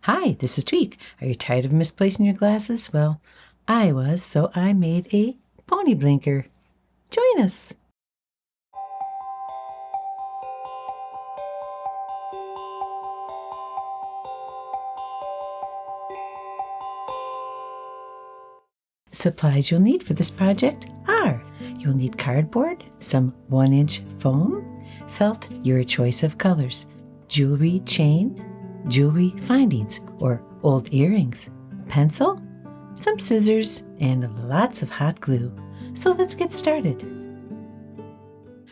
Hi, this is Tweek. Are you tired of misplacing your glasses? Well, I was, so I made a pony blinker. Join us. Supplies you'll need for this project are: you'll need cardboard, some 1-inch foam, felt, your choice of colors, jewelry chain, jewelry findings or old earrings, pencil, some scissors, and lots of hot glue. So let's get started.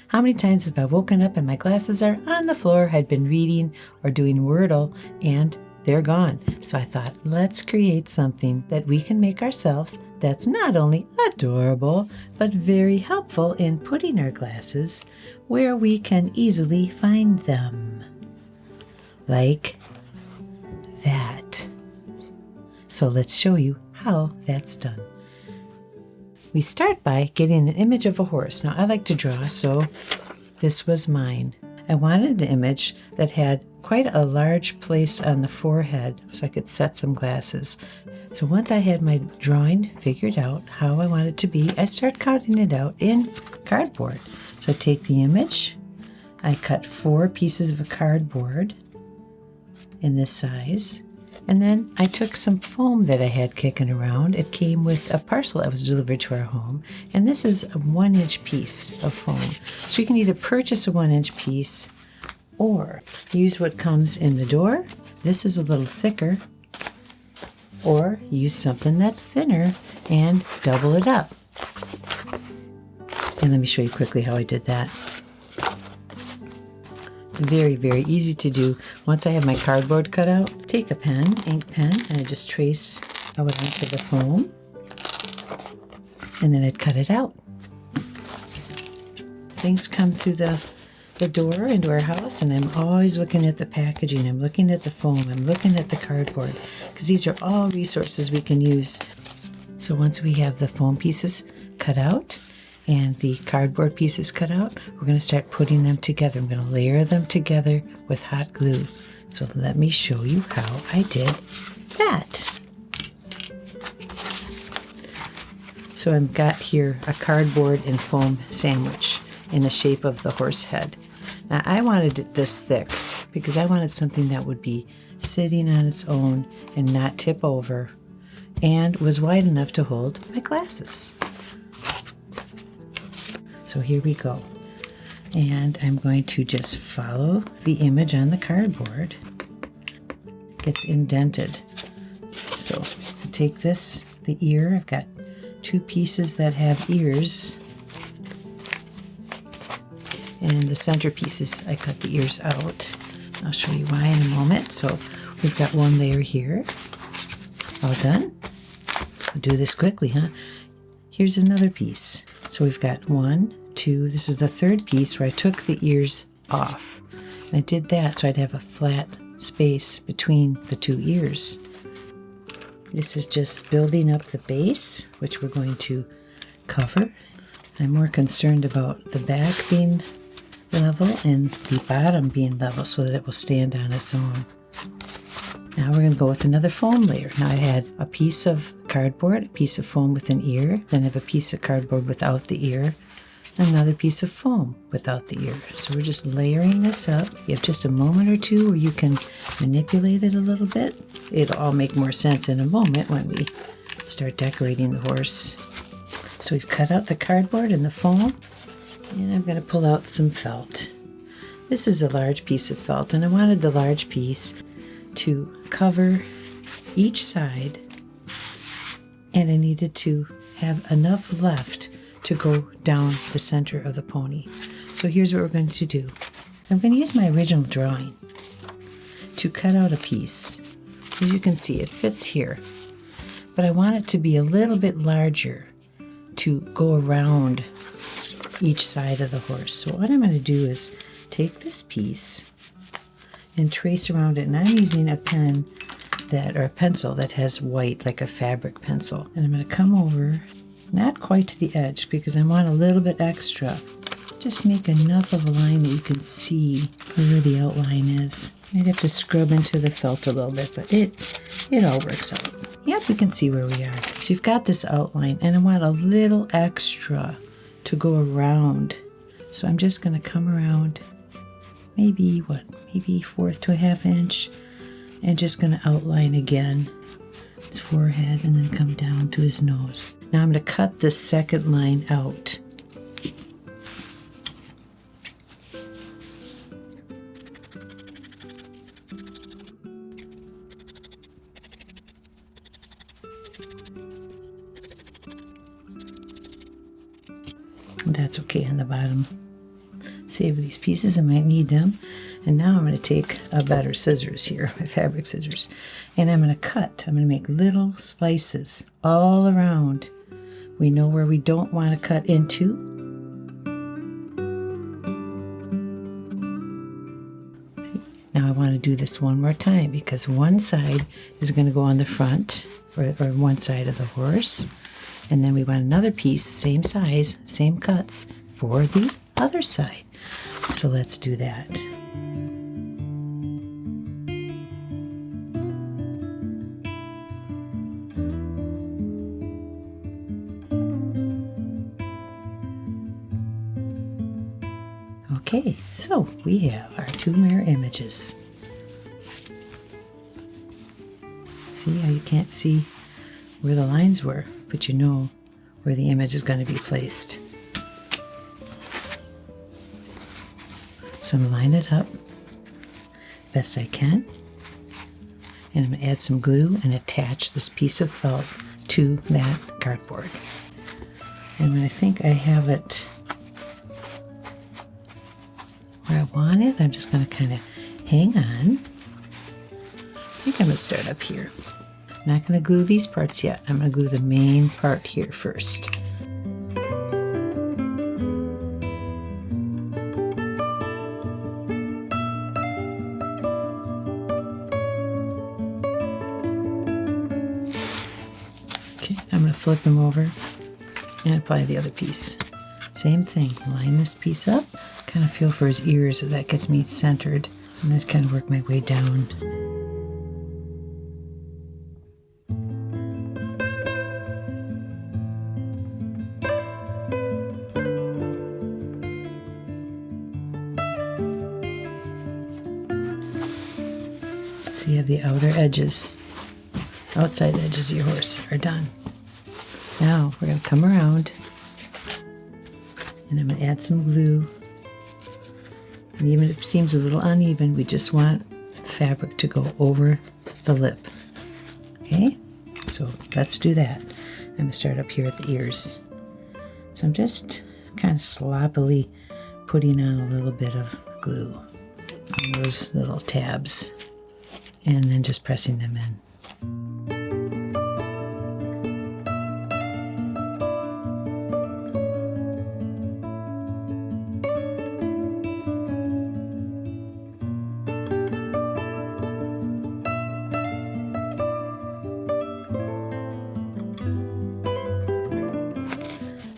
How many times have I woken up and my glasses are on the floor? I'd been reading or doing Wordle and they're gone. So I thought, let's create something that we can make ourselves that's not only adorable, but very helpful in putting our glasses where we can easily find them. Like that. So let's show you how that's done. We start by getting an image of a horse. Now I like to draw, so this was mine. I wanted an image that had quite a large place on the forehead so I could set some glasses. So once I had my drawing figured out how I wanted it to be, I start cutting it out in cardboard. So I take the image, I cut 4 pieces of cardboard in this size, and then I took some foam that I had kicking around. It came with a parcel that was delivered to our home, and this is a 1-inch piece of foam. So you can either purchase a 1-inch piece or use what comes in the door. This is a little thicker, or use something that's thinner and double it up. And let me show you quickly how I did that. It's very, very easy to do. Once I have my cardboard cut out, take a pen, ink pen, and I just trace out onto the foam, and then I'd cut it out. Things come through the door into our house, and I'm always looking at the packaging, I'm looking at the foam, I'm looking at the cardboard, because these are all resources we can use. So once we have the foam pieces cut out and the cardboard pieces cut out, we're going to start putting them together. I'm going to layer them together with hot glue. So let me show you how I did that. So I've got here a cardboard and foam sandwich in the shape of the horse head. Now I wanted it this thick because I wanted something that would be sitting on its own and not tip over, and was wide enough to hold my glasses. So here we go. And I'm going to just follow the image on the cardboard. It gets indented. So I take this, the ear, I've got 2 pieces that have ears. And the center pieces, I cut the ears out. I'll show you why in a moment. So we've got 1 layer here. All done? I'll do this quickly, huh? Here's another piece. So we've got 1, 2, this is the 3rd piece where I took the ears off. And I did that so I'd have a flat space between the 2 ears. This is just building up the base, which we're going to cover. I'm more concerned about the back being level and the bottom being level so that it will stand on its own. Now we're going to go with another foam layer. Now I had a piece of cardboard, a piece of foam with an ear, then I have a piece of cardboard without the ear, another piece of foam without the ear. So we're just layering this up. You have just a moment or two where you can manipulate it a little bit. It'll all make more sense in a moment when we start decorating the horse. So we've cut out the cardboard and the foam, and I'm going to pull out some felt. This is a large piece of felt, and I wanted the large piece to cover each side, and I needed to have enough left to go down the center of the pony. So here's what we're going to do. I'm going to use my original drawing to cut out a piece. So as you can see, it fits here, but I want it to be a little bit larger to go around each side of the horse. So what I'm going to do is take this piece and trace around it, and I'm using a pen or a pencil that has white, like a fabric pencil. And I'm going to come over, not quite to the edge because I want a little bit extra. Just make enough of a line that you can see where the outline is. Might have to scrub into the felt a little bit, but it all works out. Yep, we can see where we are. So you've got this outline, and I want a little extra to go around. So I'm just going to come around maybe 1/4 to 1/2 inch, and just going to outline again his forehead and then come down to his nose. Now I'm going to cut this second line out. That's okay on the bottom. Save these pieces, I might need them. And now I'm going to take a better scissors here, my fabric scissors, and I'm going to cut. I'm going to make little slices all around. We know where we don't want to cut into. Now I want to do this one more time because one side is going to go on the front, or one side of the horse. And then we want another piece, same size, same cuts, for the other side. So let's do that. Okay, so we have our two mirror images. See how you can't see where the lines were, but you know where the image is going to be placed. So I'm going to line it up best I can, and I'm going to add some glue and attach this piece of felt to that cardboard. And when I think I have it where I want it, I'm just going to kind of hang on. I think I'm going to start up here. I'm not going to glue these parts yet. I'm going to glue the main part here first. Okay, I'm going to flip them over and apply the other piece. Same thing, line this piece up, kind of feel for his ears as that gets me centered. I'm going to kind of work my way down. So you have the outer edges, outside edges of your horse are done. Now we're going to come around and I'm going to add some glue. And even if it seems a little uneven, we just want fabric to go over the lip. Okay, so let's do that. I'm going to start up here at the ears. So I'm just kind of sloppily putting on a little bit of glue on those little tabs and then just pressing them in.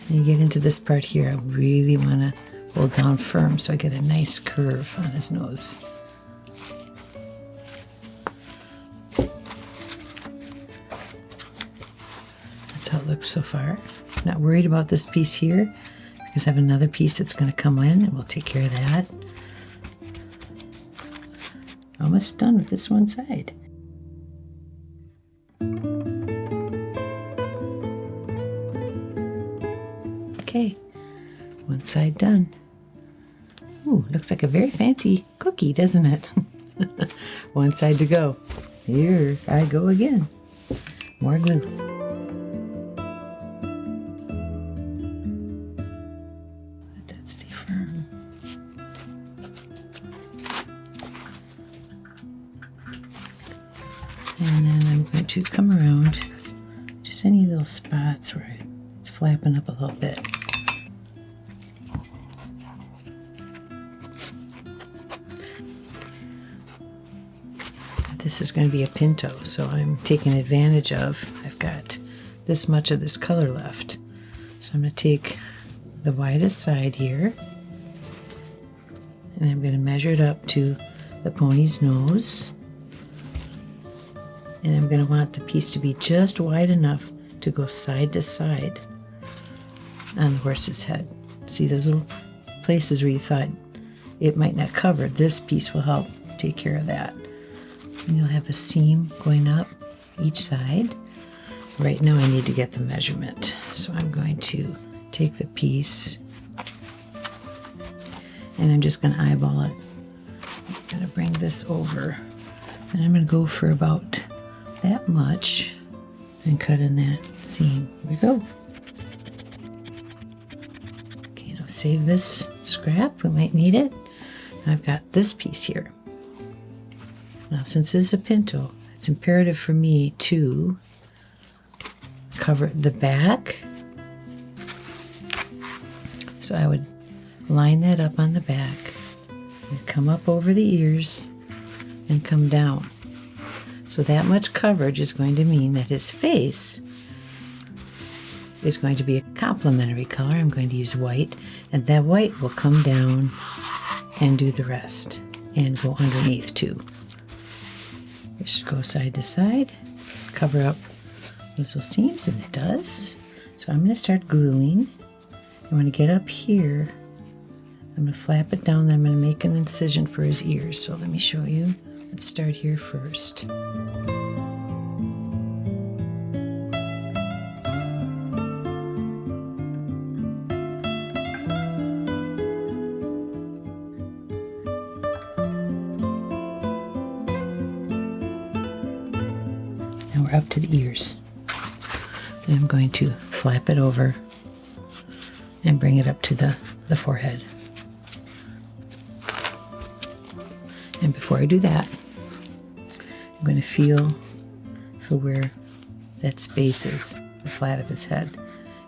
When you get into this part here, I really want to hold down firm so I get a nice curve on his nose. That's how it looks so far. Not worried about this piece here because I have another piece that's going to come in and we'll take care of that. Almost done with this one side. Okay, one side done. Ooh, looks like a very fancy cookie, doesn't it? One side to go. Here I go again. More glue. Let that stay firm. And then I'm going to come around just any little spots where it's flapping up a little bit. This is going to be a pinto, so I'm taking advantage of, I've got this much of this color left. So I'm going to take the widest side here, and I'm going to measure it up to the pony's nose. And I'm going to want the piece to be just wide enough to go side to side on the horse's head. See those little places where you thought it might not cover? This piece will help take care of that. And you'll have a seam going up each side. Right now I need to get the measurement. So I'm going to take the piece and I'm just going to eyeball it. I'm going to bring this over and I'm going to go for about that much and cut in that seam. Here we go. Okay, now save this scrap. We might need it. I've got this piece here. Now, since this is a pinto, it's imperative for me to cover the back. So I would line that up on the back and come up over the ears and come down. So that much coverage is going to mean that his face is going to be a complementary color. I'm going to use white, and that white will come down and do the rest and go underneath too. It should go side to side, cover up those little seams, and it does. So I'm going to start gluing. I want to get up here. I'm going to flap it down, then I'm going to make an incision for his ears. So let me show you. Let's start here first. Now we're up to the ears. And I'm going to flap it over and bring it up to the forehead. And before I do that, I'm going to feel for where that space is, the flat of his head.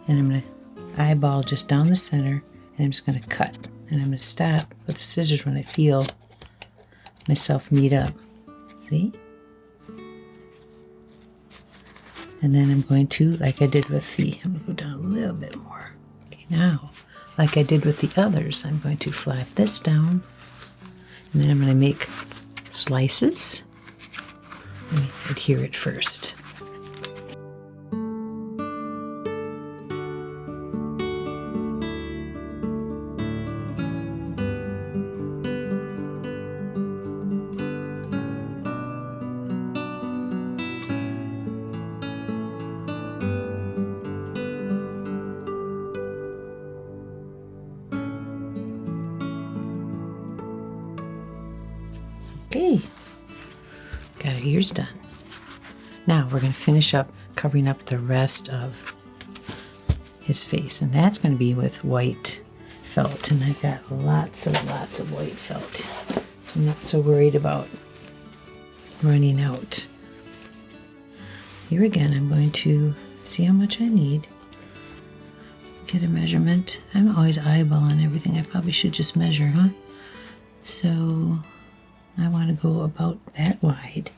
And I'm going to eyeball just down the center, and I'm just going to cut. And I'm going to stop with the scissors when I feel myself meet up. See? And then I'm going to, like I did with I'm going to go down a little bit more. Okay, now, like I did with the others, I'm going to flap this down. And then I'm going to make slices. Let me adhere it first. Okay, got our ears done. Now we're going to finish up covering up the rest of his face, and that's going to be with white felt, and I've got lots of white felt, so I'm not so worried about running out. Here again, I'm going to see how much I need, get a measurement. I'm always eyeballing everything. I probably should just measure, huh? So I want to go about that wide.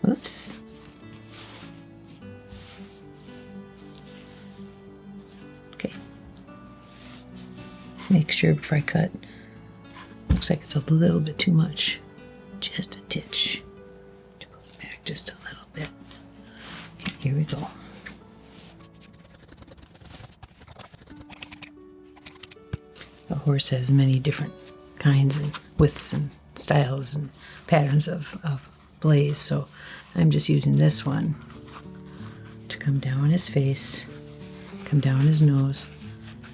Whoops. Okay. Make sure before I cut. Looks like it's a little bit too much. Just a titch. To pull it back just a little bit. Okay, here we go. A horse has many different kinds and widths and styles and patterns of blaze, so I'm just using this one to come down his face, come down his nose,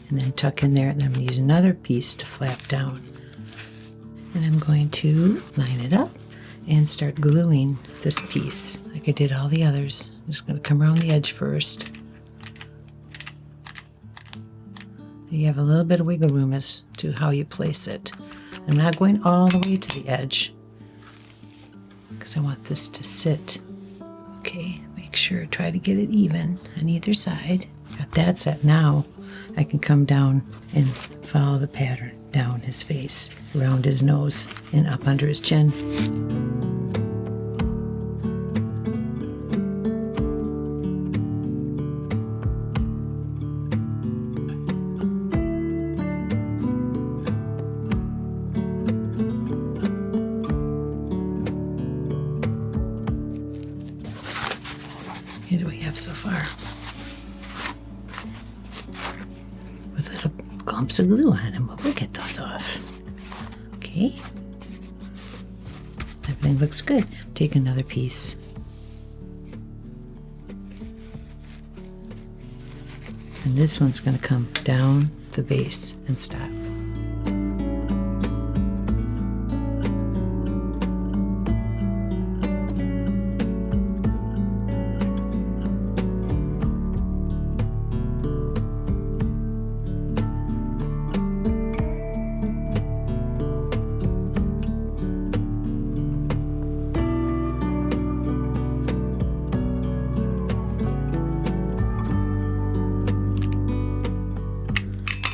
and then tuck in there, and then I'm going to use another piece to flap down. And I'm going to line it up and start gluing this piece like I did all the others. I'm just going to come around the edge first. You have a little bit of wiggle room as to how you place it. I'm not going all the way to the edge because I want this to sit. Okay, make sure, try to get it even on either side. Got that set. Now I can come down and follow the pattern down his face, around his nose, and up under his chin. far. With little clumps of glue on them, but we'll get those off. Okay. Everything looks good. Take another piece. And this one's going to come down the base and stop.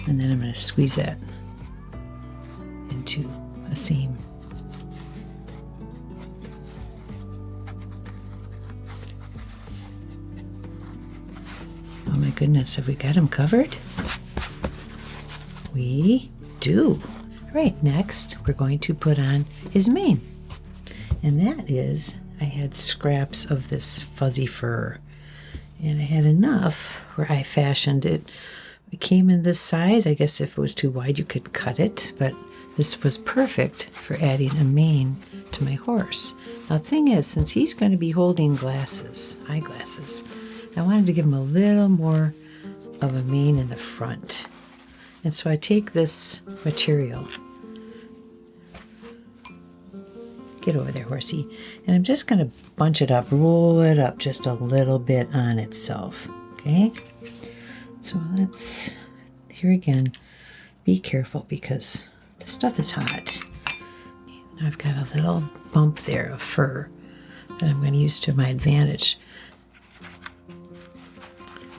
And then I'm going to squeeze that into a seam. Oh my goodness, have we got him covered? We do. All right, next we're going to put on his mane. And that is, I had scraps of this fuzzy fur. And I had enough where I fashioned it. It came in this size. I guess if it was too wide, you could cut it, but this was perfect for adding a mane to my horse. Now, the thing is, since he's going to be holding glasses, eyeglasses, I wanted to give him a little more of a mane in the front. And so I take this material. Get over there, horsey. And I'm just going to bunch it up, roll it up just a little bit on itself, okay? So let's, here again, be careful because the stuff is hot. I've got a little bump there of fur that I'm going to use to my advantage.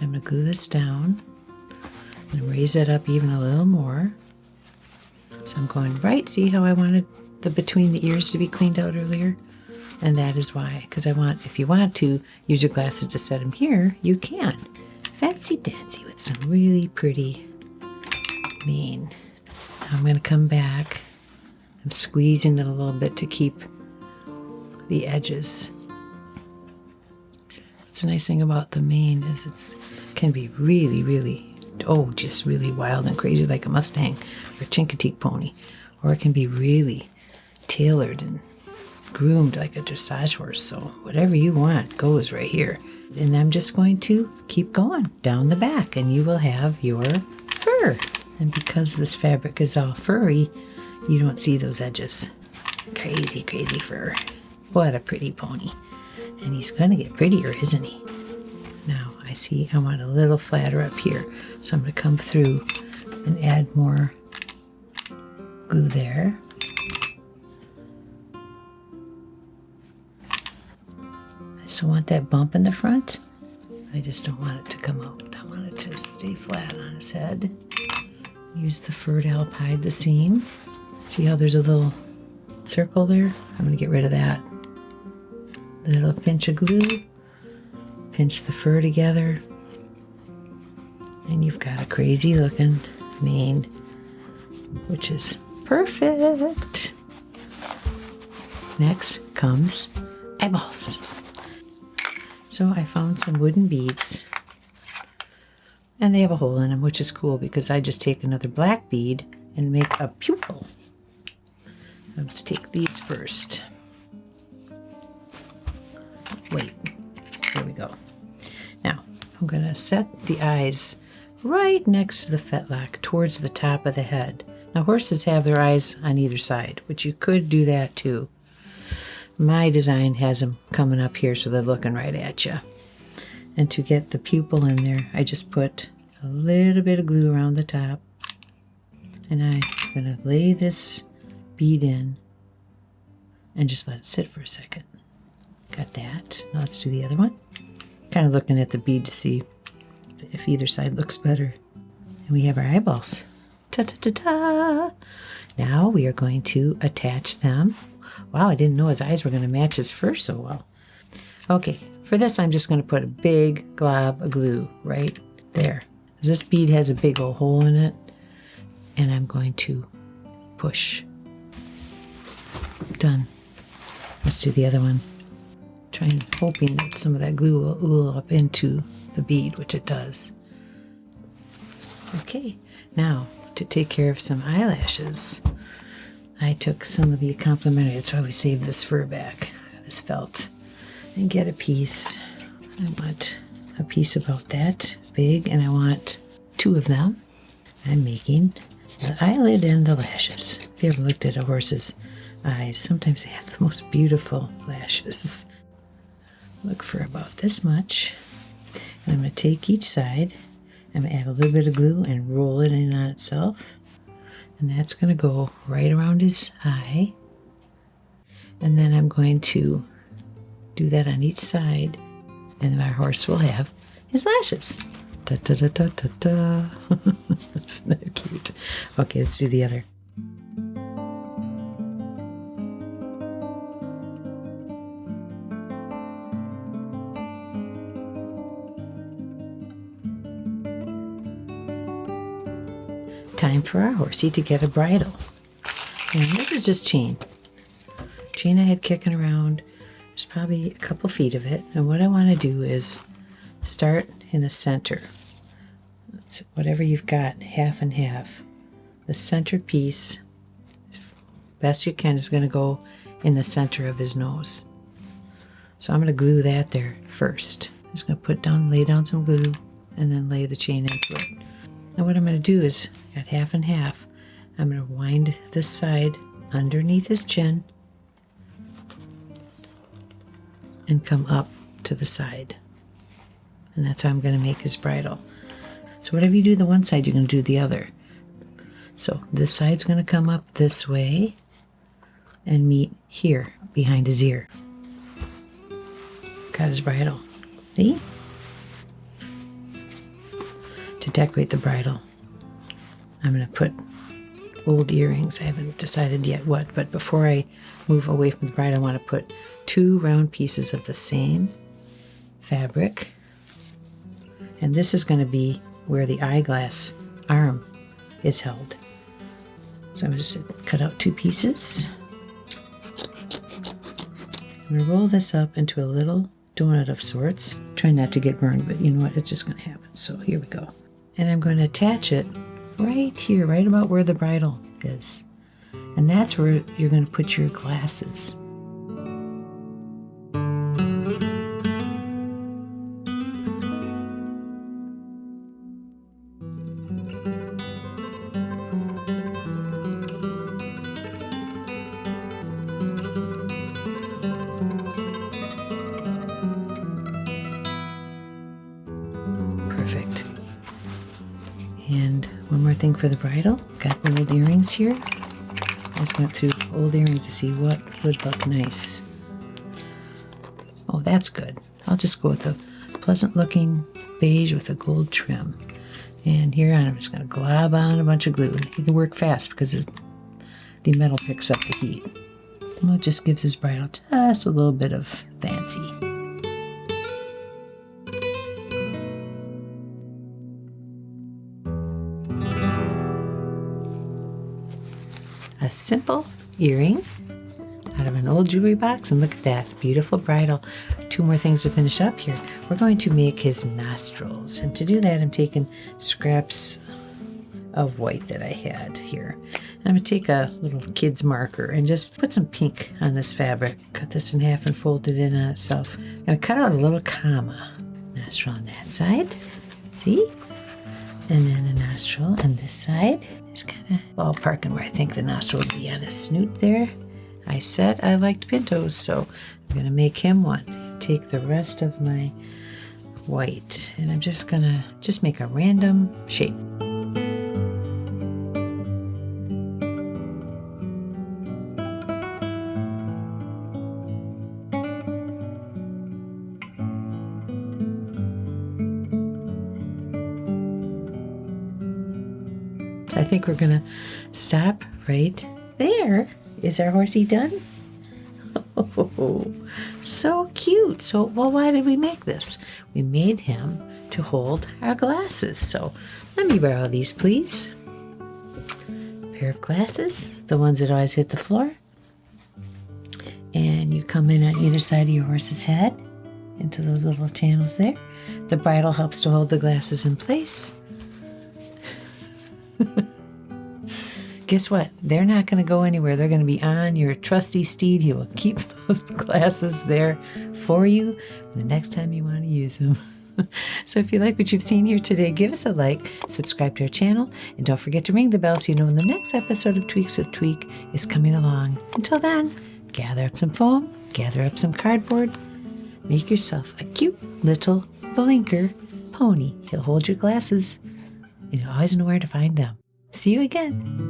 I'm going to glue this down and raise it up even a little more. So I'm going right, see how I wanted the between the ears to be cleaned out earlier? And that is why, because I want, if you want to use your glasses to set them here, you can. Fancy dancy with some really pretty mane. Now I'm going to come back. I'm squeezing it a little bit to keep the edges. What's the nice thing about the mane is it can be really, really, just really wild and crazy like a Mustang or a Chincoteague pony. Or it can be really tailored and groomed like a dressage horse. So whatever you want goes right here. And I'm just going to keep going down the back and you will have your fur. And because this fabric is all furry, you don't see those edges. Crazy, crazy fur. What a pretty pony. And he's going to get prettier, isn't he? Now I see I want a little flatter up here. So I'm going to come through and add more glue there. I still want that bump in the front. I just don't want it to come out. I want it to stay flat on his head. Use the fur to help hide the seam. See how there's a little circle there? I'm going to get rid of that. Little pinch of glue. Pinch the fur together. And you've got a crazy looking mane, which is perfect. Next comes eyeballs. So I found some wooden beads, and they have a hole in them, which is cool because I just take another black bead and make a pupil. Let's take these first. Wait, there we go. Now I'm going to set the eyes right next to the fetlock towards the top of the head. Now horses have their eyes on either side, which you could do that too. My design has them coming up here so they're looking right at you. And to get the pupil in there, I just put a little bit of glue around the top. And I'm going to lay this bead in and just let it sit for a second. Got that. Now let's do the other one. Kind of looking at the bead to see if either side looks better. And we have our eyeballs. Ta-ta-ta-ta! Now we are going to attach them. Wow, I didn't know his eyes were going to match his fur so well. Okay, for this I'm just going to put a big glob of glue right there. This bead has a big old hole in it. And I'm going to push. Done. Let's do the other one. Trying, hoping that some of that glue will ool up into the bead, which it does. Okay, now to take care of some eyelashes, I took some of the complimentary. That's why we saved this fur back, this felt, and get a piece. I want a piece about that big, and I want 2 of them. I'm making the eyelid and the lashes. If you ever looked at a horse's eyes, sometimes they have the most beautiful lashes. Look for about this much. And I'm going to take each side. I'm going to add a little bit of glue and roll it in on itself. And that's going to go right around his eye. And then I'm going to do that on each side. And our horse will have his lashes. Da da da da da da. Isn't that cute? Okay, let's do the other. Time for our horsey to get a bridle. And this is just chain. Chain I had kicking around. There's probably a couple feet of it. And what I want to do is start in the center. That's whatever you've got, half and half. The center piece, as best you can, is going to go in the center of his nose. So I'm going to glue that there first. I'm just going to lay down some glue and then lay the chain into it. And what I'm going to do is, got half and half, I'm going to wind this side underneath his chin and come up to the side. And that's how I'm going to make his bridle. So whatever you do the one side, you're going to do the other. So this side's going to come up this way and meet here behind his ear. Got his bridle. See? To decorate the bridle, I'm going to put old earrings. I haven't decided yet what, but before I move away from the bridle, I want to put 2 round pieces of the same fabric. And this is going to be where the eyeglass arm is held. So I'm going to just cut out 2 pieces. I'm going to roll this up into a little donut of sorts. Try not to get burned, but you know what? It's just going to happen. So here we go. And I'm going to attach it right here, right about where the bridle is. And that's where you're going to put your glasses. Perfect. And one more thing for the bridle. Got the old earrings here. I just went through old earrings to see what would look nice. Oh, that's good. I'll just go with a pleasant looking beige with a gold trim. And here I'm just going to glob on a bunch of glue. You can work fast because the metal picks up the heat. And it just gives his bridle just a little bit of fancy. A simple earring out of an old jewelry box, and look at that beautiful bridle. 2 more things to finish up here. We're going to make his nostrils, and to do that I'm taking scraps of white that I had here. And I'm going to take a little kid's marker and just put some pink on this fabric. Cut this in half and fold it in on itself. I'm going to cut out a little comma. Nostril on that side. See? And then a nostril on this side. Just kind of ballparking where I think the nostril would be on his snoot there. I said I liked pintos, so I'm going to make him one. Take the rest of my white, and I'm just going to make a random shape. I think we're gonna stop right there. Is our horsey done? Oh, so cute. So, well, why did we make this? We made him to hold our glasses. So let me borrow these, please. A pair of glasses, the ones that always hit the floor. And you come in on either side of your horse's head into those little channels there. The bridle helps to hold the glasses in place. Guess what? They're not going to go anywhere. They're going to be on your trusty steed. He will keep those glasses there for you the next time you want to use them. So if you like what you've seen here today, give us a like, subscribe to our channel, and don't forget to ring the bell so you know when the next episode of Tweaks with Tweek is coming along. Until then, gather up some foam, gather up some cardboard, make yourself a cute little blinker pony. He'll hold your glasses, and you'll always know where to find them. See you again.